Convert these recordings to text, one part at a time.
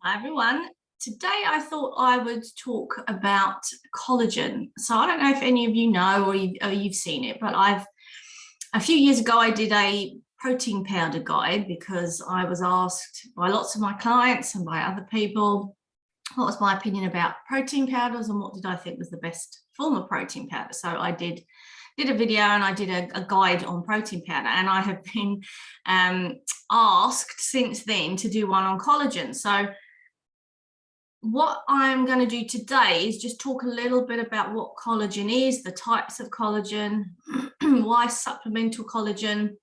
Hi everyone. Today I thought I would talk about collagen. So I don't know if any of you know or you've seen it, but a few years ago I did a protein powder guide because I was asked by lots of my clients and by other people what was my opinion about protein powders and what did I think was the best form of protein powder. So I did a video and I did a guide on protein powder, and I have been asked since then to do one on collagen. So what I'm going to do today is just talk a little bit about what collagen is, the types of collagen, why supplemental collagen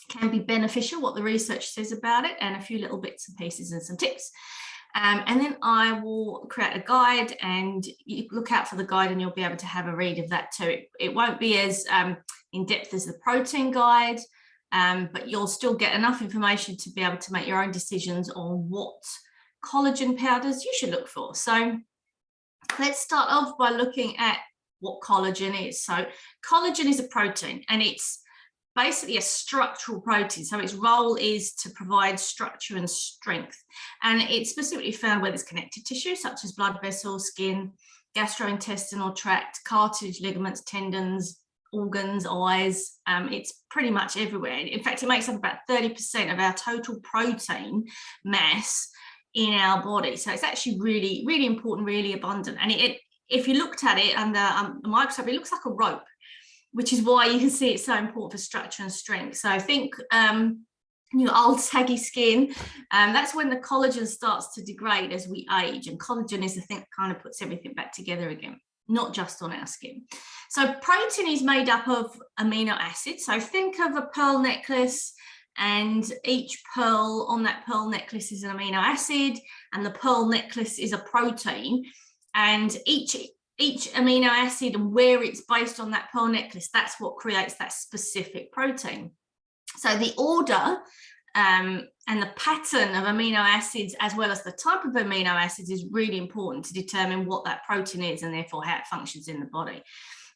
can be beneficial, what the research says about it, and a few little bits and pieces and some tips. And then I will create a guide, and you look out for the guide and you'll be able to have a read of that too. It won't be as in-depth as the protein guide, but you'll still get enough information to be able to make your own decisions on what collagen powders you should look for. So let's start off by looking at what collagen is. So collagen is a protein, and it's basically a structural protein. So its role is to provide structure and strength, and it's specifically found where there's connective tissue such as blood vessels, skin, gastrointestinal tract, cartilage, ligaments, tendons, organs, eyes. It's pretty much everywhere. In fact, it makes up about 30% of our total protein mass in our body. So it's actually really, really important, really abundant. And if you looked at it under a microscope, it looks like a rope, which is why you can see it's so important for structure and strength. So I think your old saggy skin, that's when the collagen starts to degrade as we age, and collagen is the thing that kind of puts everything back together again, not just on our skin. So protein is made up of amino acids. So think of a pearl necklace, and each pearl on that pearl necklace is an amino acid, and the pearl necklace is a protein, and each amino acid and where it's based on that pearl necklace, that's what creates that specific protein. So the order and the pattern of amino acids, as well as the type of amino acids, is really important to determine what that protein is and therefore how it functions in the body.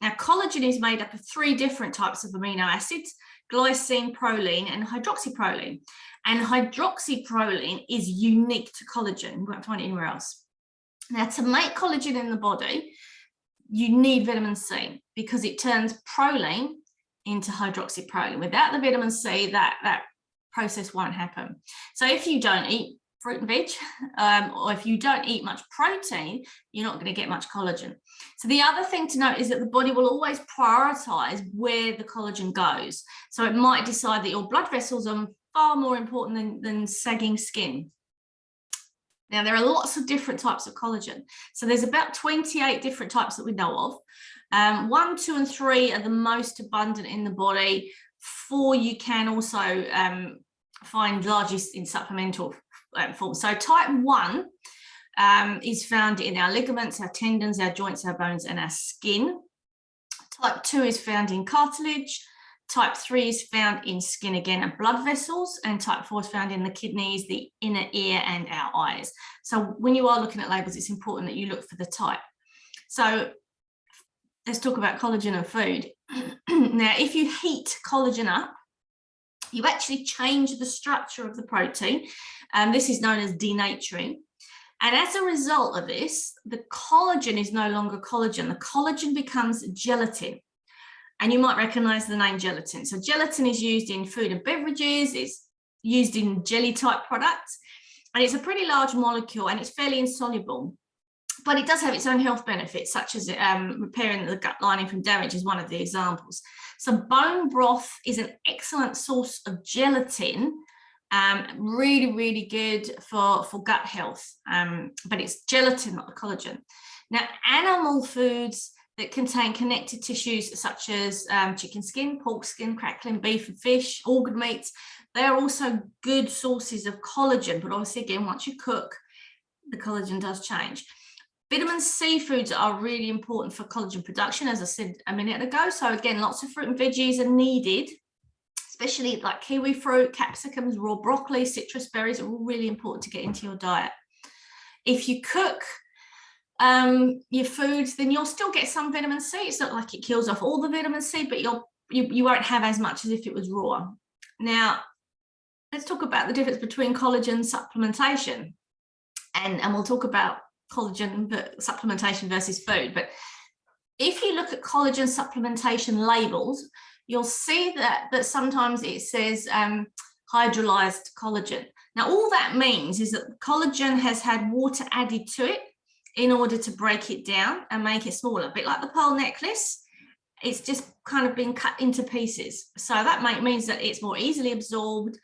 Now, collagen is made up of 3 different types of amino acids: glycine, proline, and hydroxyproline. And hydroxyproline is unique to collagen. You won't find it anywhere else. Now, to make collagen in the body, you need vitamin C, because it turns proline into hydroxyproline. Without the vitamin C, that process won't happen. So if you don't eat fruit and veg, or if you don't eat much protein, you're not going to get much collagen. So the other thing to note is that the body will always prioritize where the collagen goes. So it might decide that your blood vessels are far more important than sagging skin. Now, there are lots of different types of collagen. So there's about 28 different types that we know of. 1, 2, and 3 are the most abundant in the body. 4 you can also find largest in supplemental form. So type 1 is found in our ligaments, our tendons, our joints, our bones, and our skin. Type 2 is found in cartilage. Type 3 is found in skin again and blood vessels, and type 4 is found in the kidneys, the inner ear, and our eyes. So when you are looking at labels, it's important that you look for the type. So let's talk about collagen of food. Now, if you heat collagen up, you actually change the structure of the protein, and this is known as denaturing. And as a result of this, the collagen is no longer collagen. The collagen becomes gelatin. And you might recognize the name gelatin. So gelatin is used in food and beverages. It's used in jelly type products. And it's a pretty large molecule, and it's fairly insoluble. But it does have its own health benefits, such as repairing the gut lining from damage is one of the examples. So bone broth is an excellent source of gelatin, really, really good for gut health. But it's gelatin, not the collagen. Now, animal foods that contain connective tissues such as chicken skin, pork skin, crackling beef and fish, organ meats, they're also good sources of collagen. But obviously, again, once you cook, the collagen does change. Vitamin C foods are really important for collagen production, as I said a minute ago. So again, lots of fruit and veggies are needed, especially like kiwi fruit, capsicums, raw broccoli, citrus berries are all really important to get into your diet. If you cook your foods, then you'll still get some vitamin C. It's not like it kills off all the vitamin C, but you won't have as much as if it was raw. Now, let's talk about the difference between collagen supplementation. and we'll talk about collagen supplementation versus food. But if you look at collagen supplementation labels, you'll see that sometimes it says hydrolyzed collagen. Now, all that means is that collagen has had water added to it in order to break it down and make it smaller, a bit like the pearl necklace. It's just kind of been cut into pieces. So that means that it's more easily absorbed,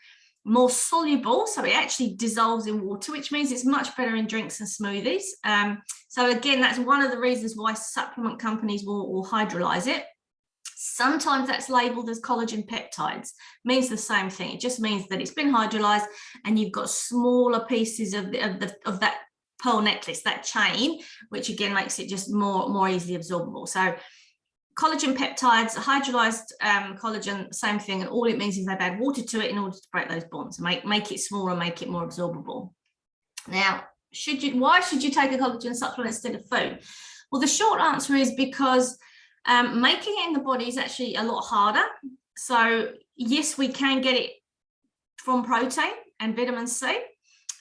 more soluble, so it actually dissolves in water, which means it's much better in drinks and smoothies. So again, that's one of the reasons why supplement companies will hydrolyze it. Sometimes that's labeled as collagen peptides, means the same thing. It just means that it's been hydrolyzed and you've got smaller pieces of that pearl necklace, that chain, which again makes it just more easily absorbable. So collagen peptides, hydrolyzed collagen, same thing, and all it means is they've added water to it in order to break those bonds, make it smaller, make it more absorbable. Now, why should you take a collagen supplement instead of food? Well, the short answer is because making it in the body is actually a lot harder. So yes, we can get it from protein and vitamin C.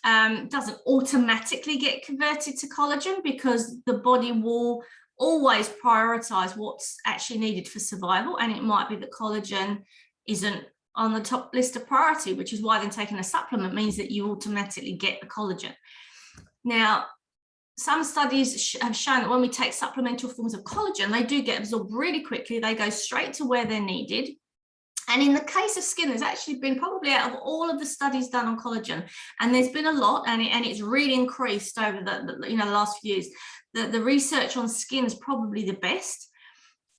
Doesn't automatically get converted to collagen because the body will always prioritize what's actually needed for survival, and it might be that collagen isn't on the top list of priority, which is why then taking a supplement means that you automatically get the collagen. Now, some studies have shown that when we take supplemental forms of collagen, they do get absorbed really quickly. They go straight to where they're needed. And in the case of skin, there's actually been, probably out of all of the studies done on collagen, and there's been a lot, and it's really increased over the last few years. The research on skin is probably the best.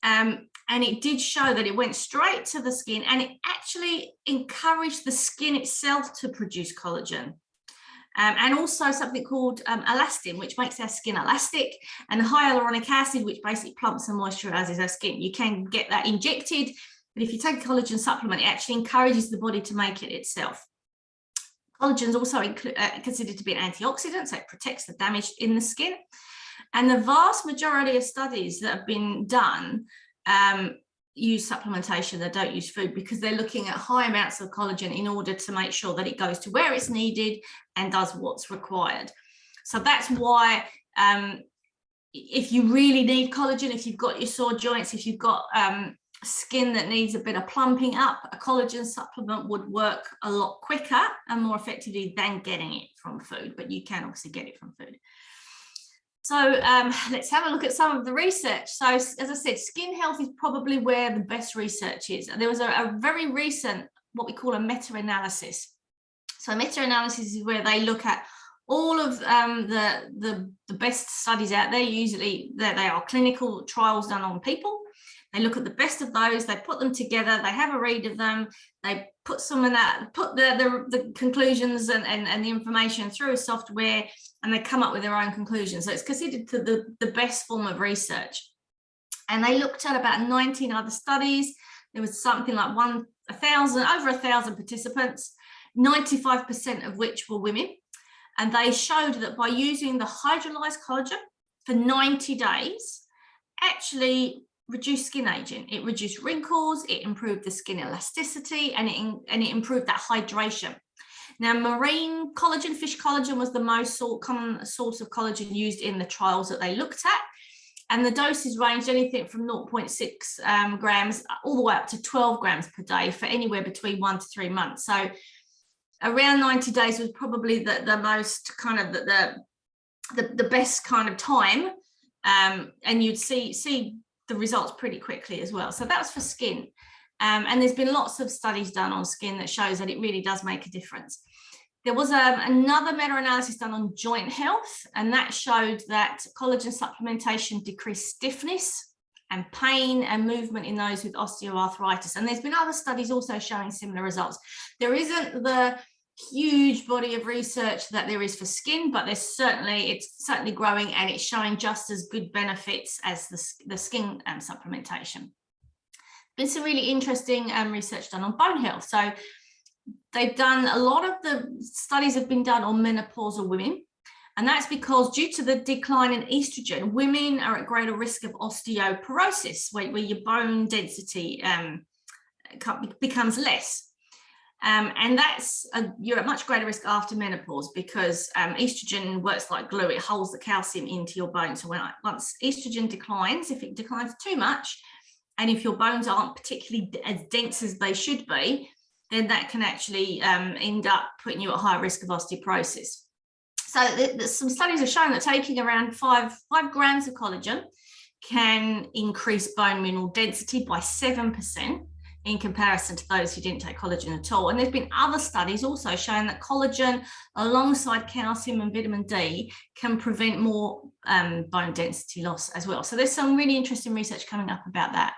And it did show that it went straight to the skin, and it actually encouraged the skin itself to produce collagen. And also something called elastin, which makes our skin elastic, and hyaluronic acid, which basically plumps and moisturizes our skin. You can get that injected, but if you take a collagen supplement, it actually encourages the body to make it itself. Collagen is also considered to be an antioxidant, so it protects the damage in the skin. And the vast majority of studies that have been done use supplementation, they don't use food, because they're looking at high amounts of collagen in order to make sure that it goes to where it's needed and does what's required. So that's why if you really need collagen, if you've got your sore joints, if you've got skin that needs a bit of plumping up, a collagen supplement would work a lot quicker and more effectively than getting it from food, but you can obviously get it from food. So let's have a look at some of the research. So as I said, skin health is probably where the best research is. And there was a very recent, what we call a meta-analysis. So a meta-analysis is where they look at all of the best studies out there. Usually they are clinical trials done on people. They look at the best of those, they put them together, they have a read of them, they put the conclusions and the information through a software, and they come up with their own conclusions. So it's considered the best form of research. And they looked at about 19 other studies. There was something like over 1,000 participants, 95% of which were women. And they showed that by using the hydrolyzed collagen for 90 days, actually reduced skin aging. It reduced wrinkles, it improved the skin elasticity, and it improved that hydration. Now, marine collagen, fish collagen, was the most common source of collagen used in the trials that they looked at. And the doses ranged anything from 0.6 grams all the way up to 12 grams per day for anywhere between 1 to 3 months. So around 90 days was probably the most kind of the best kind of time. And you'd see the results pretty quickly as well. So that was for skin. And there's been lots of studies done on skin that shows that it really does make a difference. There was another meta-analysis done on joint health, and that showed that collagen supplementation decreased stiffness and pain and movement in those with osteoarthritis. And there's been other studies also showing similar results. There isn't the huge body of research that there is for skin, but it's certainly growing, and it's showing just as good benefits as the skin supplementation. Been some really interesting research done on bone health. So they've done a lot of the studies have been done on menopausal women, and that's because due to the decline in estrogen, women are at greater risk of osteoporosis, where your bone density becomes less. And you're at much greater risk after menopause because estrogen works like glue. It holds the calcium into your bones. So once estrogen declines, if it declines too much, and if your bones aren't particularly as dense as they should be, then that can actually end up putting you at high risk of osteoporosis. So some studies have shown that taking around 5 grams of collagen can increase bone mineral density by 7% in comparison to those who didn't take collagen at all. And there's been other studies also showing that collagen alongside calcium and vitamin D can prevent more bone density loss as well. So there's some really interesting research coming up about that.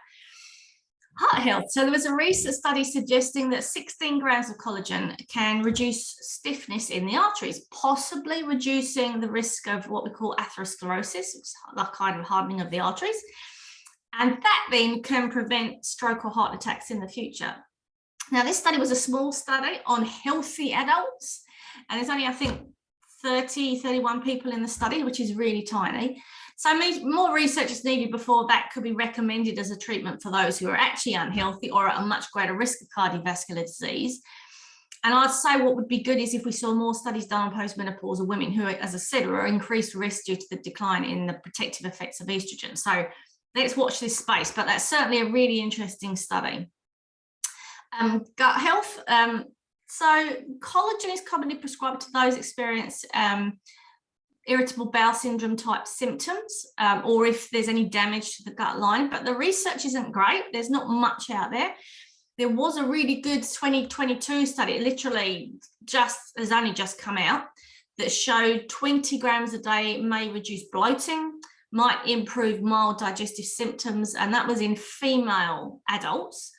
Heart health. So there was a recent study suggesting that 16 grams of collagen can reduce stiffness in the arteries, possibly reducing the risk of what we call atherosclerosis, which is that kind of hardening of the arteries. And that then can prevent stroke or heart attacks in the future. Now, this study was a small study on healthy adults, and there's only, I think, 31 people in the study, which is really tiny. So more research is needed before that could be recommended as a treatment for those who are actually unhealthy or at a much greater risk of cardiovascular disease. And I'd say what would be good is if we saw more studies done on postmenopausal women who, as I said, are at increased risk due to the decline in the protective effects of estrogen. So let's watch this space, but that's certainly a really interesting study. Gut health. So collagen is commonly prescribed to those experience irritable bowel syndrome type symptoms, or if there's any damage to the gut line, but the research isn't great. There's not much out there. There was a really good 2022 study, literally has only just come out, that showed 20 grams a day may reduce bloating, might improve mild digestive symptoms, and that was in female adults.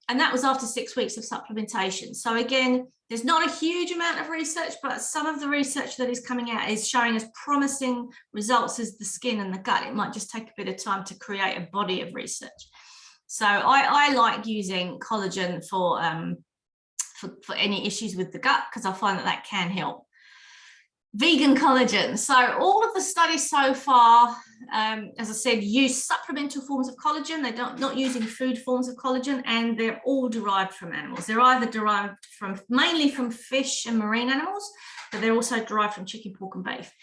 And that was after 6 weeks of supplementation. So again, there's not a huge amount of research, but some of the research that is coming out is showing us promising results as the skin and the gut. It might just take a bit of time to create a body of research. So I like using collagen for any issues with the gut, because I find that can help. Vegan collagen. So all of the studies so far, as I said, use supplemental forms of collagen. They're not using food forms of collagen, and they're all derived from animals. They're either derived mainly from fish and marine animals, but they're also derived from chicken, pork, and beef.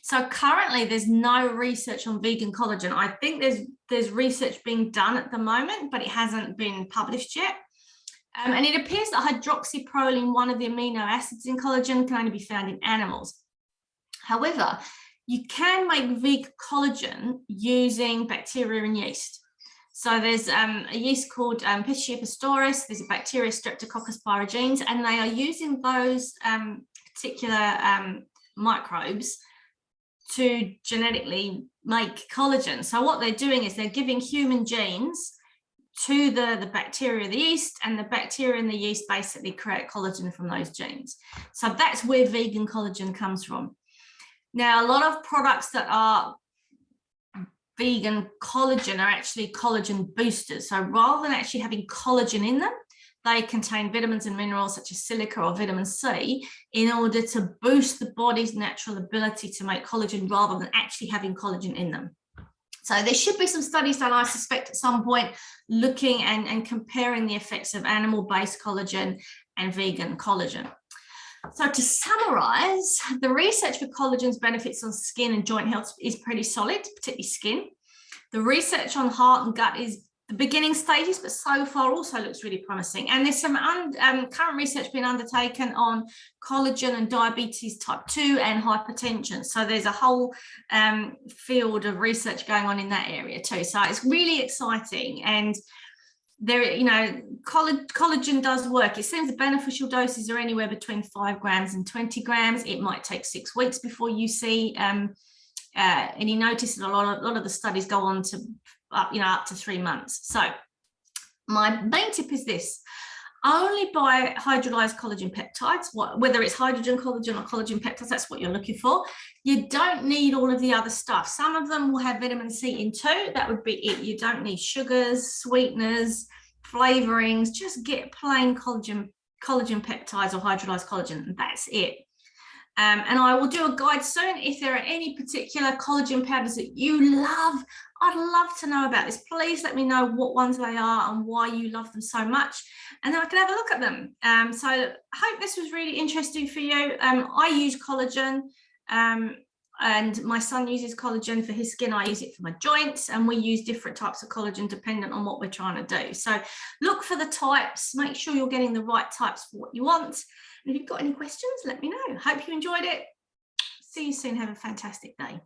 So currently there's no research on vegan collagen. I think there's research being done at the moment, but it hasn't been published yet. And it appears that hydroxyproline, one of the amino acids in collagen, can only be found in animals. However, you can make vegan collagen using bacteria and yeast. So there's a yeast called Pichia pastoris, there's a bacteria Streptococcus pyogenes, and they are using those particular microbes to genetically make collagen. So what they're doing is they're giving human genes to the bacteria, the yeast, and the bacteria and the yeast basically create collagen from those genes. So that's where vegan collagen comes from. Now, a lot of products that are vegan collagen are actually collagen boosters. So rather than actually having collagen in them, they contain vitamins and minerals such as silica or vitamin C in order to boost the body's natural ability to make collagen rather than actually having collagen in them. So there should be some studies done, I suspect, at some point, looking and comparing the effects of animal-based collagen and vegan collagen. So to summarize, the research for collagen's benefits on skin and joint health is pretty solid, particularly skin. The research on heart and gut is the beginning stages, but so far also looks really promising. And there's some current research being undertaken on collagen and diabetes type 2 and hypertension. So there's a whole field of research going on in that area too. So it's really exciting. And there, collagen does work. It seems the beneficial doses are anywhere between 5 grams and 20 grams. It might take 6 weeks before you see any notice. And a lot of the studies go on to up to 3 months. So my main tip is this: only buy hydrolyzed collagen peptides, whether it's hydrogen collagen or collagen peptides, that's what you're looking for. You don't need all of the other stuff. Some of them will have vitamin C in too. That would be it. You don't need sugars, sweeteners, flavorings. Just get plain collagen peptides or hydrolyzed collagen, and that's it. And I will do a guide soon. If there are any particular collagen powders that you love, I'd love to know about this. Please let me know what ones they are and why you love them so much, and then I can have a look at them. So I hope this was really interesting for you. I use collagen, and my son uses collagen for his skin. I use it for my joints, and we use different types of collagen dependent on what we're trying to do. So look for the types, make sure you're getting the right types for what you want. And if you've got any questions, let me know. Hope you enjoyed it. See you soon. Have a fantastic day.